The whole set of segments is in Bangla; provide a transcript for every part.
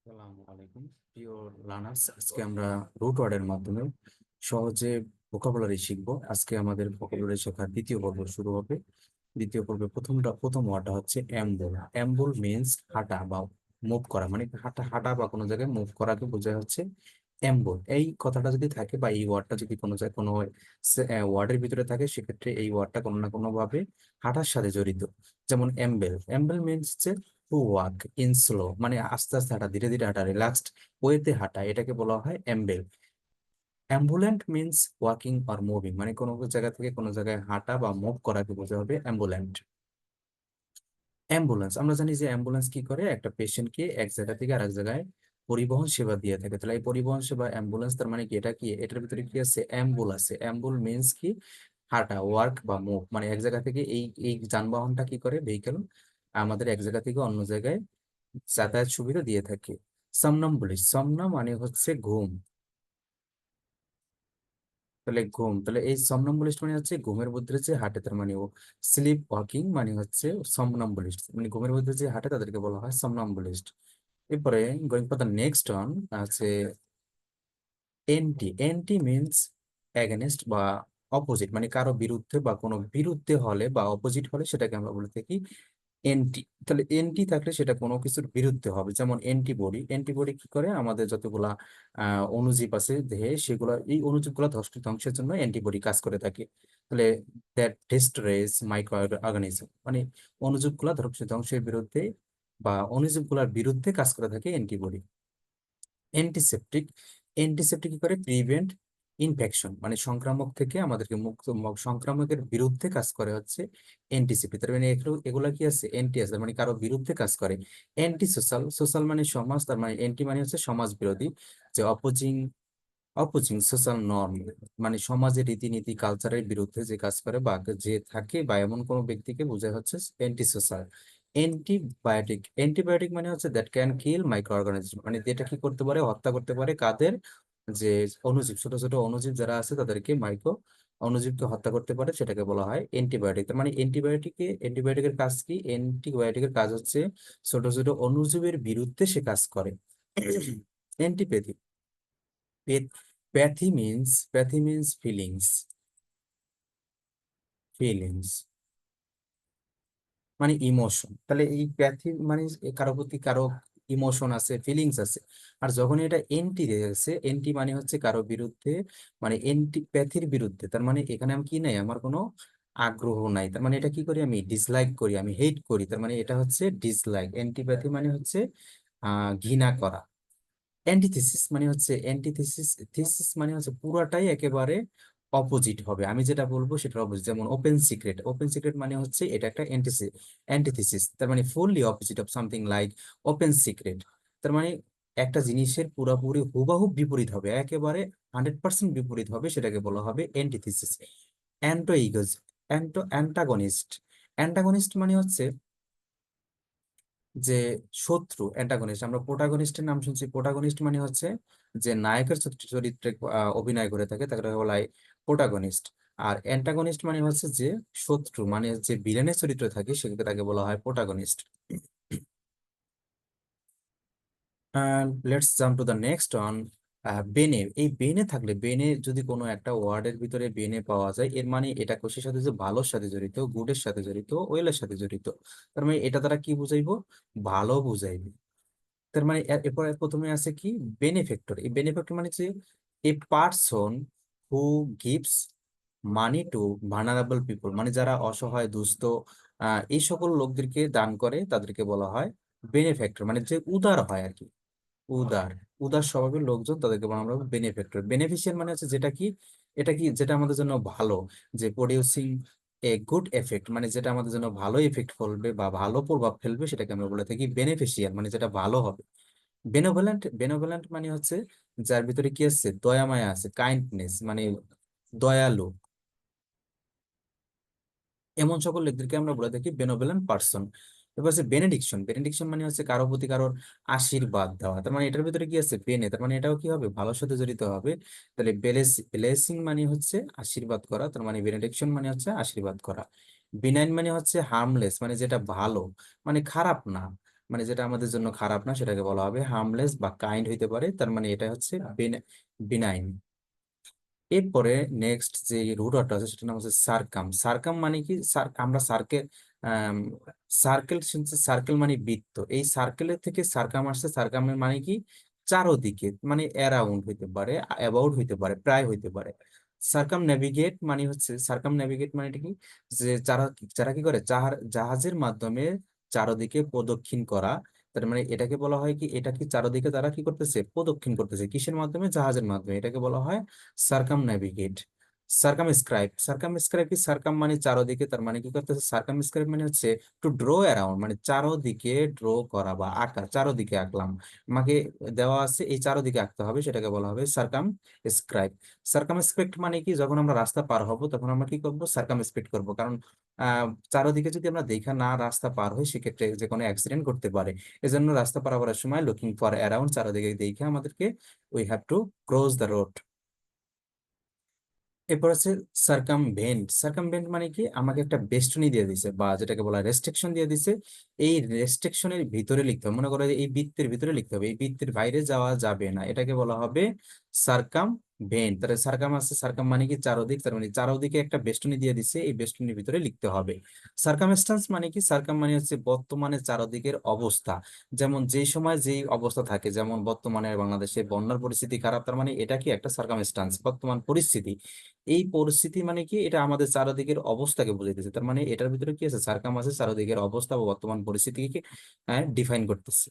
আসসালামু আলাইকুম প্রিয় লার্নার্স। আজকে আমরা রুট ওয়ার্ডের মাধ্যমে সহজে ভোকাবুলারি শিখবো। আজকে আমাদের ভোকাবুলারি শেখার দ্বিতীয় পর্ব শুরু হবে। দ্বিতীয় পর্বে প্রথম ওয়ার্ডটা হচ্ছে অ্যাম্বল। অ্যাম্বল মিন্স হাঁটা বা মুভ করা, মানে হাঁটা হাঁটা বা কোনো জায়গায় মুভ করাকে বোঝায় হচ্ছে অ্যাম্বল। এই কথাটা যদি থাকে বা এই ওয়ার্ডটা যদি কোনো জায়গায় কোনো ওয়ার্ডের ভিতরে থাকে, সেক্ষেত্রে এই ওয়ার্ডটা কোনো না কোনো ভাবে হাঁটার সাথে জড়িত। যেমন অ্যাম্বেল, অ্যাম্বেল মিন্স হচ্ছে টু ওয়াক ইন স্লো, মানে আস্তে আস্তে হাঁটা, ধীরে ধীরে হাঁটা, রিল্যাক্সড ওয়েতে হাঁটা, এটাকে বলা হয় amble. Ambulant means walking or moving, মানে কোনো জায়গা থেকে কোনো জায়গায় হাঁটা বা মুভ করাকে বোঝা হবে অ্যাম্বুল্যান্ট। অ্যাম্বুলেন্স, আমরা জানি যে অ্যাম্বুলেন্স কি করে, একটা পেশেন্টকে এক জায়গা থেকে আরেক জায়গায় পরিবহন সেবা দিয়ে থাকে। তাহলে এই পরিবহন সেবা অ্যাম্বুলেন্স, তার মানে কি, এটা কি, এটার ভিতরে কি আছে, অ্যাম্বুল আছে। অ্যাম্বুল মিন্স কি, হাঁটা, ওয়ার্ক বা মুভ, মানে এক জায়গা থেকে এই এই যানবাহনটা কি করে, ভেহিকেল আমাদের এক জায়গা থেকে অন্য জায়গায় যাতায়াত সুবিধা দিয়ে থাকে। সমনম্বুলিশ, সমনা মানে হচ্ছে ঘুম, তাহলে ঘুম, তাহলে এই সমনম্বুলিস্ট মানে হচ্ছে ঘুমের মধ্যে যে হাঁটে, তার মানে ও স্লিপ ওয়াকিং মানে হচ্ছে সমনম্বুলিস্ট, মানে ঘুমের মধ্যে যে হাঁটে তাদেরকে বলা হয় সমনম্বুলিস্ট। এরপরে going for the next on আছে এন্টি। এন্টি মিনস অ্যাগেনস্ট বা অপোজিট, মানে কারো বিরুদ্ধে বা কোনো বিরুদ্ধে হলে বা অপোজিট হলে সেটাকে আমরা বলে থাকি এন্টি। তাহলে এন্টি থাকলে সেটা কোনো কিছুর বিরুদ্ধে হবে। যেমন অ্যান্টিবডি, অ্যান্টিবডি কি করে, আমাদের যতগুলা অণুজীব আছে দেহে, সেগুলা এই অণুজীবগুলো ধ্বংসের জন্য অ্যান্টিবডি কাজ করে থাকে। তাহলে দ্যাট ডিস্ট্রেস মাইক্রো অর্গানিজম, মানে অণুজীবগুলা ধ্বংসের বিরুদ্ধে বা অণুজীবগুলোর বিরুদ্ধে কাজ করে থাকে অ্যান্টিবডি। অ্যান্টিসেপটিক, অ্যান্টিসেপটিক কি করে, প্রিভেন্ট ইনফেকশন, মানে সংক্রামক থেকে আমাদেরকে মুক্ত, সংক্রামকের বিরুদ্ধে কাজ করে হচ্ছে অ্যান্টিসেপটিক। তার মানে এগুলা কি আছে, অ্যান্টি আছে, মানে কারো বিরুদ্ধে কাজ করে। অ্যান্টি সোশ্যাল, সোশ্যাল মানে সমাজ, তার মানে অ্যান্টি মানে হচ্ছে সমাজ বিরোধী, যে অপোজিং, অপোজিং সোশ্যাল নর্ম, মানে সমাজের রীতিনীতি কালচারের বিরুদ্ধে যে কাজ করে বা যে থাকে বা এমন কোনো ব্যক্তিকে বোঝায় হচ্ছে অ্যান্টি সোশ্যাল। অ্যান্টিবায়োটিক, অ্যান্টিবায়োটিক মানে হচ্ছে that can kill micro organism, মানে যেটা কি করতে পারে, হত্যা করতে পারে কাদের, যে অণুজীব, ছোট ছোট অণুজীব যারা আছে তাদেরকে, মাইক্রো অণুজীবকে হত্যা করতে পারে, সেটাকে বলা হয় অ্যান্টিবায়োটিক। তার মানে অ্যান্টিবায়োটিকের কাজ কি, অ্যান্টিবায়োটিকের কাজ হচ্ছে ছোট ছোট অণুজীবের বিরুদ্ধে সে কাজ করে। Antipathy, pathy means feelings, feelings মানে ইমোশন। তাহলে এই প্যাথি মানে কারো প্রতি কারো ইমোশন আছে, ফিলিংস আছে। আর যখন এটা এন্টি আছে, এন্টি মানে হচ্ছে কারো বিরুদ্ধে, মানে প্যাথির বিরুদ্ধে, তার মানে এখানে আমি কি নাই, আমার কোনো আগ্রহ নাই, তার মানে এটা কি করি, আমি ডিসলাইক করি, আমি হেট করি, তার মানে এটা হচ্ছে ডিসলাইক। অ্যান্টিপ্যাথি মানে হচ্ছে ঘৃণা করা। অ্যান্টিথিসিস মানে হচ্ছে, থিসিস মানে হচ্ছে পুরাটাই একেবারে অপোজিট হবে, আমি যেটা বলবো সেটা অপোজিট। যেমন ওপেন সিক্রেট, ওপেন সিক্রেট মানে হচ্ছে এটা একটা অ্যান্টিথিসিস, তার মানে fully opposite of something like open secret. তার মানে একটা জিনিসের পুরাপুরি হুবাহুব বিপরীত হবে, একেবারে 100% বিপরীত হবে, সেটাকে বলা হবে অ্যান্টিথিসিস। অ্যান্টোইগোজ, অ্যান্টাগনিস্ট, অ্যান্টাগনিস্ট মানে হচ্ছে যে শত্রু। অ্যান্টাগনিস্ট, আমরা প্রোটাগনিস্টের নাম শুনছি, প্রোটাগনিস্ট মানে হচ্ছে যে নায়কের চরিত্রে অভিনয় করে থাকে, তাকে বলা হয় প্রোটাগনিস্ট। আর অ্যান্টাগনিস্ট মানে হচ্ছে যে শত্রু, মানে যে ভিলেনের চরিত্রে থাকে সেটাকে তাকে বলা হয় protagonist. Let's jump to the next on বেনে। এই বেনে থাকলে, বেনে যদি কোনো একটা ওয়ার্ডের ভিতরে বেনে পাওয়া যায়, এর মানে এটা কোষের সাথে যে ভালোর সাথে জড়িত, গুডের সাথে জড়িত, ওয়েলের সাথে জড়িত। তার মানে এটা দ্বারা কি বুঝাইবো, ভালো বুঝাইবে। তার মানে এরপরে প্রথমে আছে কি, বেনিফেক্টর। এই বেনিফেক্টর মানে হচ্ছে a person who gives money to vulnerable people, মানে যারা অসহায়, দুস্থ, এই সকল লোকদেরকে দান করে তাদেরকে বলা হয় বেনিফেক্টর, মানে যে উদার হয় আর কি, উদার, উদার স্বভাবের লোকজন তাদেরকে বলা আমরা বেনিফেক্টর। বেনিফিশিয়াল মানে হচ্ছে যেটা কি, এটা কি যেটা আমাদের জন্য ভালো, যে প্রডিউসিং এ গুড এফেক্ট, মানে যেটা আমাদের জন্য ভালো এফেক্ট ফেলবে বা ভালো প্রভাব ফেলবে, সেটাকে আমরা বলে থাকি বেনিফিশিয়াল, মানে যেটা ভালো হবে। বেনোভোলেন্ট, বেনোভোলেন্ট মানে হচ্ছে যার ভিতরে কি আছে, দয়া মায়া আছে, কাইন্ডনেস, মানে দয়ালু, এমন সকল লোকদেরকে আমরা বলে থাকি বেনোভোলেন্ট পার্সন। এবার হচ্ছে বেনেডিকশন, বেনেডিকশন মানে হচ্ছে কারো প্রতি কারোর আশীর্বাদ দেওয়া, তার মানে এটার ভিতরে কি আছে, বেনে, তার মানে এটাও কি হবে, ভালোর সাথে জড়িত হবে। তাহলে ব্লেসিং মানে হচ্ছে আশীর্বাদ করা, তার মানে বেনেডিকশন মানে হচ্ছে আশীর্বাদ করা। বিনাইন মানে হচ্ছে হার্মলেস, মানে যেটা ভালো, মানে খারাপ না, মানে যেটা আমাদের জন্য খারাপ না সেটাকে বলা হবে হার্মলেস বা কাইন্ড হইতে পারে, তার মানে এটা হচ্ছে বিনাইন। এরপরে নেক্সট যে রুট ওয়ার্ডটা আছে সেটার নাম হচ্ছে সারকাম। সারকাম মানে কি, আমরা সার্কেল, সার্কেল, সার্কেল মানে বৃত্ত, এই সার্কেলের থেকে সারকাম আসছে। সারকামের মানে কি, চারোদিকে, মানে অ্যারাউন্ড হইতে পারে, অ্যাবাউট হইতে পারে, প্রায় হইতে পারে। সারকাম নেভিগেট মানে হচ্ছে, সারকাম নেভিগেট মানে কি, যে যারা যারা কি করে, জাহাজের মাধ্যমে চারদিকে প্রদক্ষিণ করা। তার মানে এটাকে বলা হয় কি, এটা কি চারদিকে তারা কি করতেছে, প্রদক্ষিণ করতেছে, কিসের মাধ্যমে, জাহাজের মাধ্যমে, এটাকে বলা হয় সার্কাম নেভিগেট। সার্কামস্ক্রাইব, সার্কামস্ক্রাইব কি, সার্কাম মানে চারদিকে, তার মানে কি করতেছে, সার্কামস্ক্রাইব মানে হচ্ছে টু ড্র অ্যারাউন্ড, মানে চারদিকে ড্র করা বা আঁকা, চারদিকে আঁকলাম, আমাকে দেওয়া আছে এই চারদিকে আঁকতে হবে, সেটাকে বলা হবে সার্কামস্ক্রাইব। সার্কামস্পেক্ট মানে কি, যখন আমরা রাস্তা পার হব তখন আমরা কি করব, সার্কামস্পেক্ট করব, কারণ চারদিকে যদি আমরা দেখা না রাস্তা পার হই সেক্ষেত্রে যে কোনো অ্যাক্সিডেন্ট করতে পারে। এজন্য রাস্তা পারাবার সময় লুকিং ফর অ্যারাউন্ড, চারদিকে দেখে আমাদেরকে we have to cross the road. এরপর আছে সার্কামভেন্ট। সার্কামভেন্ট মানে কি, আমাকে একটা বেষ্টনী দিয়ে দিছে বা যেটাকে বলা হয় রেস্ট্রিকশন দিয়ে দিছে, এই রেস্ট্রিকশনের ভিতরে লিখতে হবে, মনে করো যে এই বৃত্তের ভিতরে লিখতে হবে, এই বৃত্তের বাইরে যাওয়া যাবে না, এটাকে বলা হবে সার্কামভেন্ট। তাহলে সার্কাম আছে, সার্কাম মানে কি চারদিক, তার মানে চারদিকে একটা বেষ্টনী দিয়ে দিছে, এই বেষ্টনীর ভিতরে লিখতে হবে। সার্কামস্টান্স মানে কি, সার্কাম মানে হচ্ছে বর্তমানে চারদিকের অবস্থা, যেমন যেই সময় যেই অবস্থা থাকে, যেমন বর্তমানে বাংলাদেশে বন্যার পরিস্থিতি খারাপ, তার মানে এটা কি একটা সার্কামস্টান্স, বর্তমান পরিস্থিতি। এই পরিস্থিতি মানে কি, এটা আমাদের চারদিকের অবস্থাকে বুঝাইতেছে, তার মানে এটার ভিতরে কি আছে, সার্কাম আছে, চারদিকের অবস্থা বা বর্তমান পরিস্থিতিকে ডিফাইন করতেছে।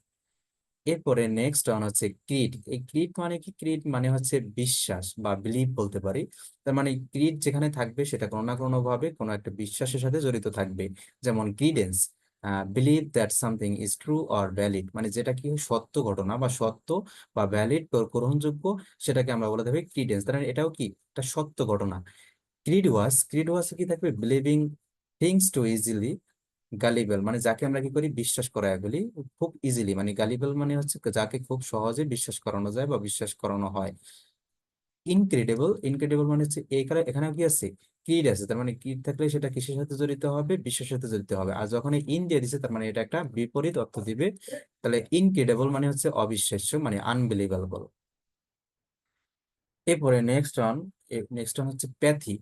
এরপরে নেক্সট অন হচ্ছে ক্রিড। এই ক্রিড মানে কি, ক্রিড মানে হচ্ছে বিশ্বাস বা বিলিভ বলতে পারি। তার মানে ক্রিড যেখানে থাকবে সেটা কোনো না কোনো ভাবে কোনো একটা বিশ্বাসের সাথে জড়িত থাকবে। যেমন credence, believe that something is true or valid, মানে যেটা কি সত্য ঘটনা বা সত্য বা ভ্যালিড গ্রহণযোগ্য, সেটাকে আমরা বলে দেবে ক্রিডেন্স। তার মানে এটাও কি একটা সত্য ঘটনা। ক্রিড ওয়াজ কি থাকবে, বিলিভিং থিংস টু ইজিলি গালিবেল, মানে যাকে আমরা কি করি, বিশ্বাস করায় বলি খুব ইজিলি, মানে গালিবেল মানে হচ্ছে যাকে খুব সহজে বিশ্বাস করানো যায় বা বিশ্বাস করানো হয়। ইনক্রেডিবল, ইনক্রেডিবল মানে হচ্ছে এখানে কি আছে, ক্রিড আছে, তার মানে ক্রিড থাকলে সেটা কিসের সাথে জড়িত হবে, বিশ্বাসের সাথে জড়িত হবে। আর যখন ইন দিয়ে দিছে তার মানে এটা একটা বিপরীত অর্থ দিবে। তাহলে ইনক্রেডিবল মানে হচ্ছে অবিশ্বাস্য, মানে আনবিলিভেবল। এরপরে নেক্সট অন হচ্ছে pathy.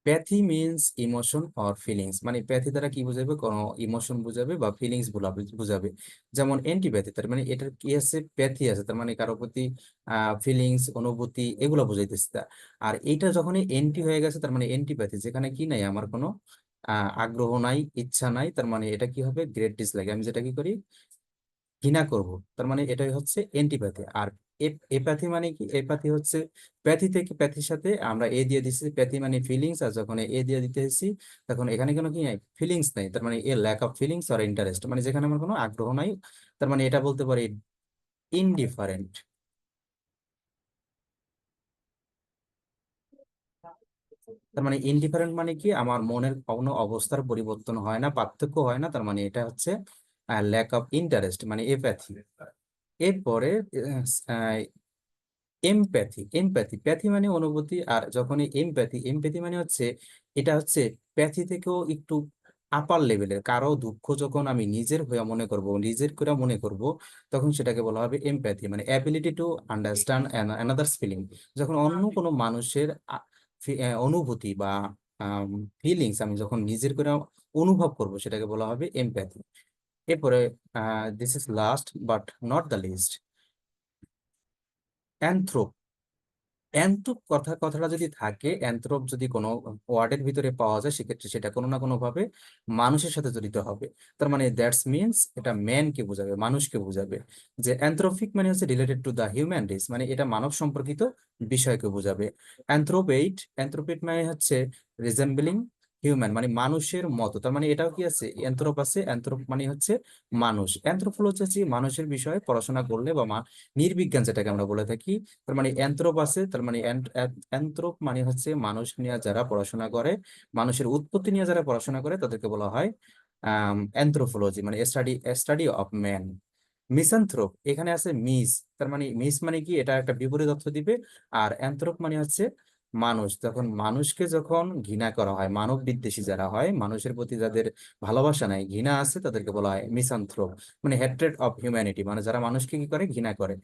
Pathy means emotion or feelings, মানে প্যাথি দ্বারা কি বোঝাবে, কোনো ইমোশন বোঝাবে বা ফিলিংস বোঝাবে। যেমন অ্যান্টিপ্যাথি, তার মানে এটার কি আছে, প্যাথি আছে, তার মানে কারো প্রতি ফিলিংস, অনুভূতি, এগুলো বোঝাইতেছে আর এইটা যখনই এন্টি হয়ে গেছে তার মানে অ্যান্টিপ্যাথি, যেখানে কি নাই, আমার কোনো আগ্রহ নাই, ইচ্ছা নাই, তার মানে এটা কি হবে, গ্রেট ডিসলাইক, আমি যেটা কি করি, ঘৃণা করব, তার মানে এটাই হচ্ছে এন্টিপ্যাথি। আর এপ্যাথি মানে কি, এপ্যাথি হচ্ছে প্যাথি থেকে, প্যাথির সাথে আমরা এ দিয়ে দিচ্ছি, প্যাথি মানে ফিলিংস, আর যখন এ দিয়ে দিতেছি তখন এখানে কোনো কি নাই, ফিলিংস নাই, তার মানে এ ল্যাক অফ ফিলিংস আর ইন্টারেস্ট, মানে যেখানে আমার কোনো আগ্রহ নাই, তার মানে এটা বলতে পারি ইনডিফারেন্ট। তার মানে ইনডিফারেন্ট মানে কি, আমার মনের কোনো অবস্থার পরিবর্তন হয় না, পার্থক্য হয় না, তার মানে এটা হচ্ছে ল্যাক অফ ইন্টারেস্ট, মানে এপ্যাথি। এরপরে এমপ্যাথি। প্যাথি মানে অনুভূতি, আর যখন এমপ্যাথি মানে হচ্ছে, এটা হচ্ছে প্যাথি থেকেও একটু আপার লেভেলের, কারো দুঃখ যখন আমি নিজের হয়ে মনে করব, নিজের করে মনে করব, তখন সেটাকে বলা হবে এমপ্যাথি, মানে ability to understand another's feeling. যখন অন্য কোনো মানুষের অনুভূতি বা ফিলিংস আমি যখন নিজের করে অনুভব করব, সেটাকে বলা হবে এমপ্যাথি। এরপরে this is last but not the least, anthrop. Anthrop কথাটা যদি থাকে, অ্যান্থ্রোপ যদি কোনো ওয়ার্ডের ভিতরে পাওয়া যায় সেক্ষেত্রে সেটা কোনো না কোনো ভাবে মানুষের সাথে জড়িত হবে। তার মানে দ্যাটস মিনস এটা ম্যানকে বোঝাবে, মানুষকে বোঝাবে। যে অ্যানথ্রোপিক মানে হচ্ছে related to the human race, মানে এটা মানব সম্পর্কিত বিষয়কে বোঝাবে। অ্যানথ্রোপেট মানে হচ্ছে রিজেম্বলিং হিউম্যান, মানে মানুষের মতো, তার মানে এটাও কি আছে, অ্যানথ্রোপ আছে, অ্যানথ্রোপ মানে হচ্ছে মানুষ। অ্যানথ্রোপোলজি হচ্ছে মানুষের বিষয়ে পড়াশোনা করলে বা নির্বিজ্ঞান যেটাকে আমরা বলে থাকি। তার মানে অ্যানথ্রোপ আছে, তার মানে অ্যানথ্রোপ মানে হচ্ছে মানুষ নিয়ে যারা পড়াশোনা করে, মানুষের উৎপত্তি নিয়ে যারা পড়াশোনা করে তাদেরকে বলা হয় অ্যানথ্রোপোলজি, মানে স্টাডি অফ ম্যান। মিসানথ্রোপ, এখানে আছে মিস, তার মানে মিস মানে কি, এটা একটা বিপরীত অর্থ দিবে। আর অ্যানথ্রোপ মানে হচ্ছে মানুষ যখন মানুষকে যখন ঘৃণা করা হয়, মানব বিদ্বেষী যারা হয়, মানুষের প্রতি যাদের ভালোবাসা নাই, ঘৃণা আছে, তাদেরকে বলা হয় মিসান্থ্রোপ, মানে হ্যাট্রেড অফ হিউম্যানিটি, মানে যারা মানুষকে কি করে, ঘৃণা করে।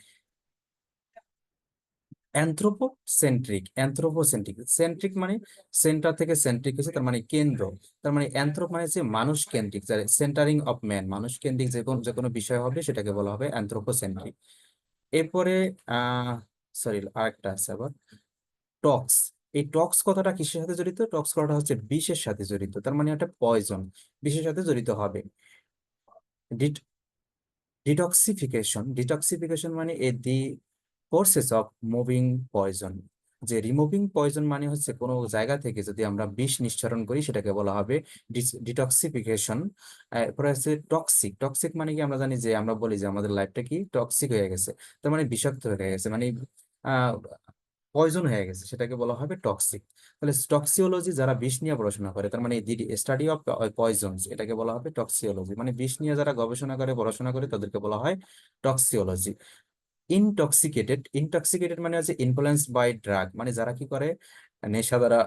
অ্যানথ্রোপোসেন্ট্রিক, অ্যানথ্রোপোসেন্ট্রিক, সেন্ট্রিক মানে সেন্টার থেকে সেন্ট্রিক হচ্ছে, তার মানে কেন্দ্র। তার মানে অ্যানথ্রোপ মানে যে মানুষ কেন্দ্রিক, যার সেন্টারিং অফ ম্যান, মানুষ কেন্দ্রিক যে কোনো বিষয় হবে সেটাকে বলা হবে অ্যানথ্রোপোসেন্ট্রিক। এরপরে সরি, আরেকটা আছে আবার, টক্স। এই টক্স কথাটা কিসের সাথে জড়িত? টক্স কথাটা হচ্ছে বিষের সাথে জড়িত, তার মানে একটা পয়জন, বিষের সাথে জড়িত হবে। ডিটক্সিফিকেশন, ডিটক্সিফিকেশন মানে the process of moving poison. যে রিমুভিং পয়জন মানে হচ্ছে কোনো জায়গা থেকে যদি আমরা বিষ নিঃসরণ করি সেটাকে বলা হবে ডিটক্সিফিকেশন। এরপরে আছে টক্সিক। টক্সিক মানে কি, আমরা জানি যে আমরা বলি যে আমাদের লাইফটা কি টক্সিক হয়ে গেছে, তার মানে বিষাক্ত হয়ে গেছে, মানে আহ পয়জন হয়ে গেছে, সেটাকে বলা হবে টক্সিক। তাহলে টক্সিওলজি যারা বিষ নিয়ে পড়াশোনা করে, তার মানে স্টাডি অফ পয়জনস, এটাকে বলা হবে টক্সিওলজি, মানে বিষ নিয়ে যারা গবেষণা করে, পড়াশোনা করে, তাদেরকে বলা হয় টক্সিওলজি। ইনটক্সিকেটেড, ইনটক্সিকেটেড মানে হচ্ছে ইনফ্লুয়েন্সড বাই ড্রাগ, মানে যারা কি করে, নেশা দ্বারা,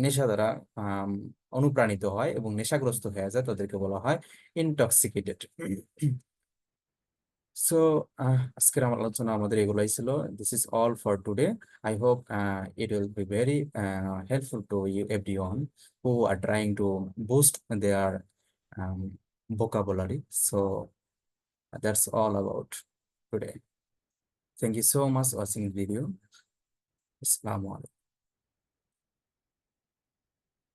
নেশা দ্বারা আম, অনুপ্রাণিত হয় এবং নেশাগ্রস্ত হয়ে যায়, তাদেরকে বলা হয় ইনটক্সিকেটেড। সো আজকের আমার আলোচনা আমাদের এগুলাই ছিল। This is all for today. I hope it will be very helpful to you everyone who are trying to boost their vocabulary. So that's all about today. Thank you so much watching video. Assalamu alaikum.